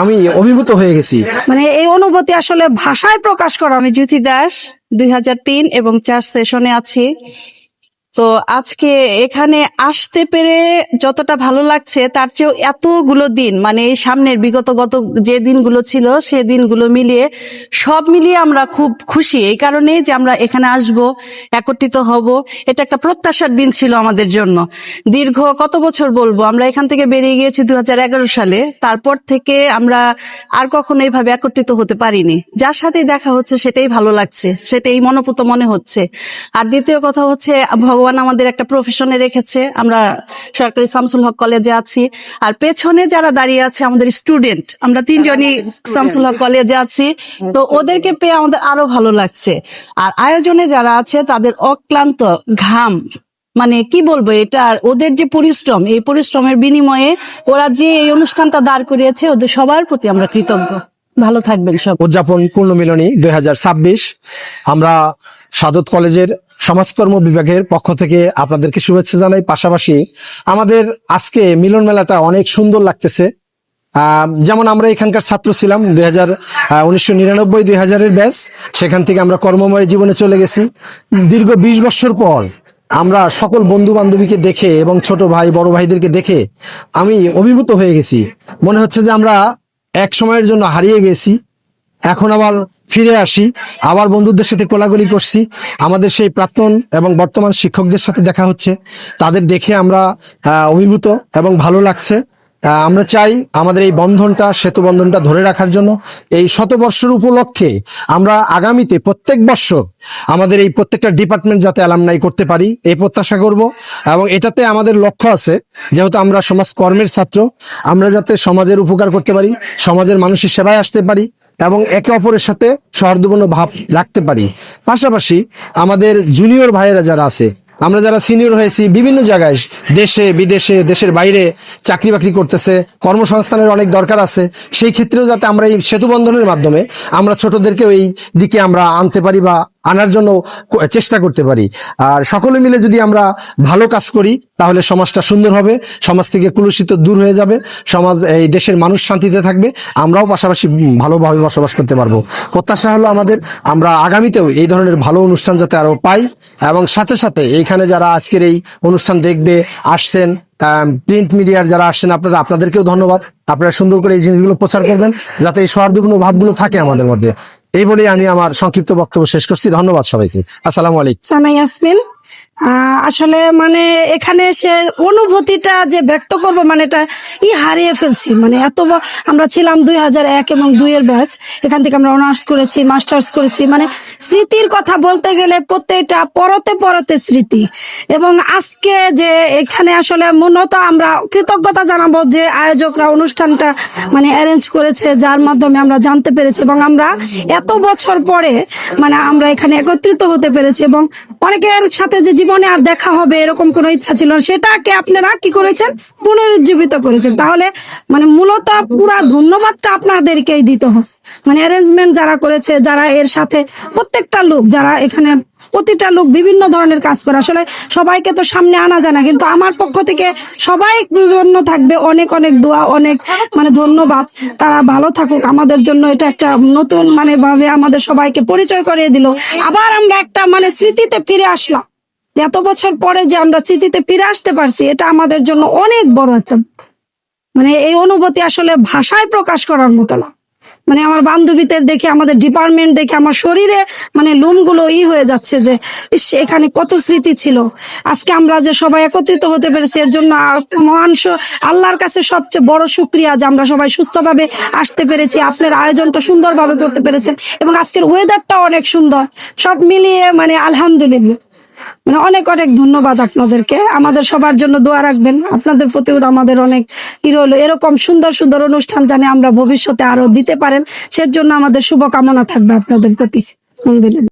আমি অভিভূত হয়ে গেছি। মানে এই অনুভূতি আসলে ভাষায় প্রকাশ করা। আমি জ্যোতি দাস 2003 এবং 4 সেশনে আছি। তো আজকে এখানে আসতে পেরে যতটা ভালো লাগছে তার চেয়েও এতগুলো দিন, মানে এই সামনের গত যে দিনগুলো ছিল সে দিনগুলো মিলিয়ে সব মিলিয়ে আমরা খুব খুশি। এই কারণে যে আমরা এখানে আসব, একত্রিত হব, এটা একটা প্রত্যাশার দিন ছিল আমাদের জন্য। দীর্ঘ কত বছর বলবো, আমরা এখান থেকে বেরিয়ে গিয়েছি 2011 সালে। তারপর থেকে আমরা আর কখনো এইভাবে একত্রিত হতে পারিনি। যার সাথেই দেখা হচ্ছে সেটাই ভালো লাগছে, সেটাই মনোপুত মনে হচ্ছে। আর দ্বিতীয় কথা হচ্ছে, ভগবান আমাদের একটা প্রফেশনে রেখেছে। আমরা সরকারি শামসুল হক কলেজে আছি, আর পেছনে যারা দাঁড়িয়ে আছে আমাদের স্টুডেন্ট, আমরা 3 জনই শামসুল হক কলেজে আছি। তো ওদেরকে পেয়ে আমাদের আরো ভালো লাগছে। আর আয়োজনে যারা আছে তাদের অক্লান্ত ঘাম, মানে কি বলবো, এটা ওদের যে পরিশ্রম, এই পরিশ্রমের বিনিময়ে ওরা যে এই অনুষ্ঠানটা দাঁড় করিয়েছে, ওদের সবার প্রতি আমরা কৃতজ্ঞ। ভালো থাকবেন সব। উদযাপন পূর্ণমিলনী 2026 আমরা সাদত কলেজের সমাজকর্ম বিভাগের পক্ষ থেকে আপনাদেরকে শুভেচ্ছা জানাই। পাশাপাশি আমাদের আজকে মিলন মেলাটা অনেক সুন্দর লাগতেছে। যেমন আমরা এখানকার ছাত্র ছিলাম 1999-2000 ব্যাচ, সেখান থেকে আমরা কর্মময় জীবনে চলে গেছি। দীর্ঘ 20 বছর পর আমরা সকল বন্ধু বান্ধবীকে দেখে এবং ছোট ভাই বড় ভাইদেরকে দেখে আমি অভিভূত হয়ে গেছি। মনে হচ্ছে যে আমরা এক সময়ের জন্য হারিয়ে গেছি, এখন আবার ফিরে আসি, আবার বন্ধুদের সাথে কোলাকুলি করছি। আমাদের সেই প্রাক্তন এবং বর্তমান শিক্ষকদের সাথে দেখা হচ্ছে, তাদের দেখে আমরা অভিভূত এবং ভালো লাগছে। আমরা চাই আমাদের এই বন্ধনটা, সেতু বন্ধনটা ধরে রাখার জন্য এই শতবর্ষের উপলক্ষে আমরা আগামীতে প্রত্যেক বর্ষ আমাদের এই প্রত্যেকটা ডিপার্টমেন্ট যাতে অ্যালামনাই করতে পারি এই প্রত্যাশা করব। এবং এটাতে আমাদের লক্ষ্য আছে, যেহেতু আমরা সমাজ কর্মের ছাত্র, আমরা যাতে সমাজের উপকার করতে পারি, সমাজের মানুষের সেবায় আসতে পারি এবং একে অপরের সাথে সৌহার্দ্যপূর্ণ ভাব রাখতে পারি। পাশাপাশি আমাদের জুনিয়র ভাইয়েরা যারা আছে, আমরা যারা সিনিয়র হয়েছি, বিভিন্ন জায়গায় দেশে বিদেশে, দেশের বাইরে চাকরি বাকরি করতেছে, কর্মসংস্থানের অনেক দরকার আছে, সেই ক্ষেত্রেও যাতে আমরা এই সেতু বন্ধনের মাধ্যমে আমরা ছোটদেরকে ওই দিকে আমরা আনতে পারি বা আনার জন্য চেষ্টা করতে পারি। আর সকলে মিলে যদি আমরা ভালো কাজ করি তাহলে সমাজটা সুন্দর হবে, সমাজ থেকে কুলুষিত দূর হয়ে যাবে, সমাজ এই দেশের মানুষ শান্তিতে থাকবে, আমরাও পাশাপাশি ভালোভাবে বসবাস করতে পারবো। প্রত্যাশা হলো আমাদের, আমরা আগামীতেও এই ধরনের ভালো অনুষ্ঠান যাতে আরো পাই। এবং সাথে সাথে এইখানে যারা আজকের এই অনুষ্ঠান দেখবে আসছেন, প্রিন্ট মিডিয়ার যারা আসছেন, আপনাদেরকেও ধন্যবাদ। আপনারা সুন্দর করে এই জিনিসগুলো প্রচার করবেন যাতে এই সৌহার্দ্যপূর্ণ ভাবগুলো থাকে আমাদের মধ্যে। এই বলেই আমি আমার সংক্ষিপ্ত বক্তব্য শেষ করছি। ধন্যবাদ সবাইকে। আসসালামু আলাইকুম। সানা ইয়াসমিন। আসলে মানে এখানে সে অনুভূতিটা যে ব্যক্ত করবো, মানে এটা হারিয়ে ফেলছি। মানে আমরা ছিলাম 2001 এবং 2 ব্যাচ, এখান থেকে আমরা অনার্স করেছি, মাস্টার্স করেছি। মানে স্মৃতির কথা বলতে গেলে প্রত্যেকটা পরতে পরতে স্মৃতি। এবং আজকে যে এখানে আসলে মূলত আমরা কৃতজ্ঞতা জানাবো যে আয়োজকরা অনুষ্ঠানটা মানে অ্যারেঞ্জ করেছে, যার মাধ্যমে আমরা জানতে পেরেছি এবং আমরা এত বছর পরে মানে আমরা এখানে একত্রিত হতে পেরেছি। এবং অনেকের সাথে যে জীবনে আর দেখা হবে এরকম কোনো ইচ্ছা ছিল না, সেটাকে আপনারা কি করেছেন, পুনরুজ্জীবিত করেছেন। তাহলে মানে মূলত পুরা ধন্যবাদটা আপনাদেরকেই দিতে হবে। মানে অ্যারেঞ্জমেন্ট যারা করেছে, যারা এর সাথে প্রত্যেকটা লোক, যারা এখানে প্রতিটা লোক বিভিন্ন ধরনের কাজ করে, আসলে সবাইকে তো সামনে আনা যায় না, কিন্তু আমার পক্ষ থেকে সবাই জন্য থাকবে অনেক অনেক দোয়া, অনেক মানে ধন্যবাদ। তারা ভালো থাকুক। আমাদের জন্য এটা একটা নতুন মানে ভাবে আমাদের সবাইকে পরিচয় করিয়ে দিল। আবার আমরা একটা মানে স্মৃতিতে ফিরে আসলাম। এত বছর পরে যে আমরা স্মৃতিতে ফিরে আসতে পারছি, এটা আমাদের জন্য অনেক বড় একটা মানে এই অনুভূতি আসলে ভাষায় প্রকাশ করার মতো না। মানে আমার বান্ধবীদের দেখে, আমাদের ডিপার্টমেন্ট দেখে আমার শরীরে মানে লোমগুলো হয়ে যাচ্ছে যে এখানে কত স্মৃতি ছিল। আজকে আমরা যে সবাই একত্রিত হতে পেরেছি, এর জন্য মহান আল্লাহর কাছে সবচেয়ে বড় শুকরিয়া যে আমরা সবাই সুস্থভাবে আসতে পেরেছি। আপনার আয়োজনটা সুন্দরভাবে করতে পেরেছেন এবং আজকের ওয়েদারটা অনেক সুন্দর। সব মিলিয়ে মানে আলহামদুলিল্লাহ, মানে অনেক অনেক ধন্যবাদ আপনাদেরকে। আমাদের সবার জন্য দোয়া রাখবেন। আপনাদের প্রতিও আমাদের অনেক রইল। এরকম সুন্দর সুন্দর অনুষ্ঠান জানি আমরা ভবিষ্যতে আরো দিতে পারেন, সেজন্য আমাদের শুভকামনা থাকবে আপনাদের প্রতি। আলহামদুলিল্লাহ।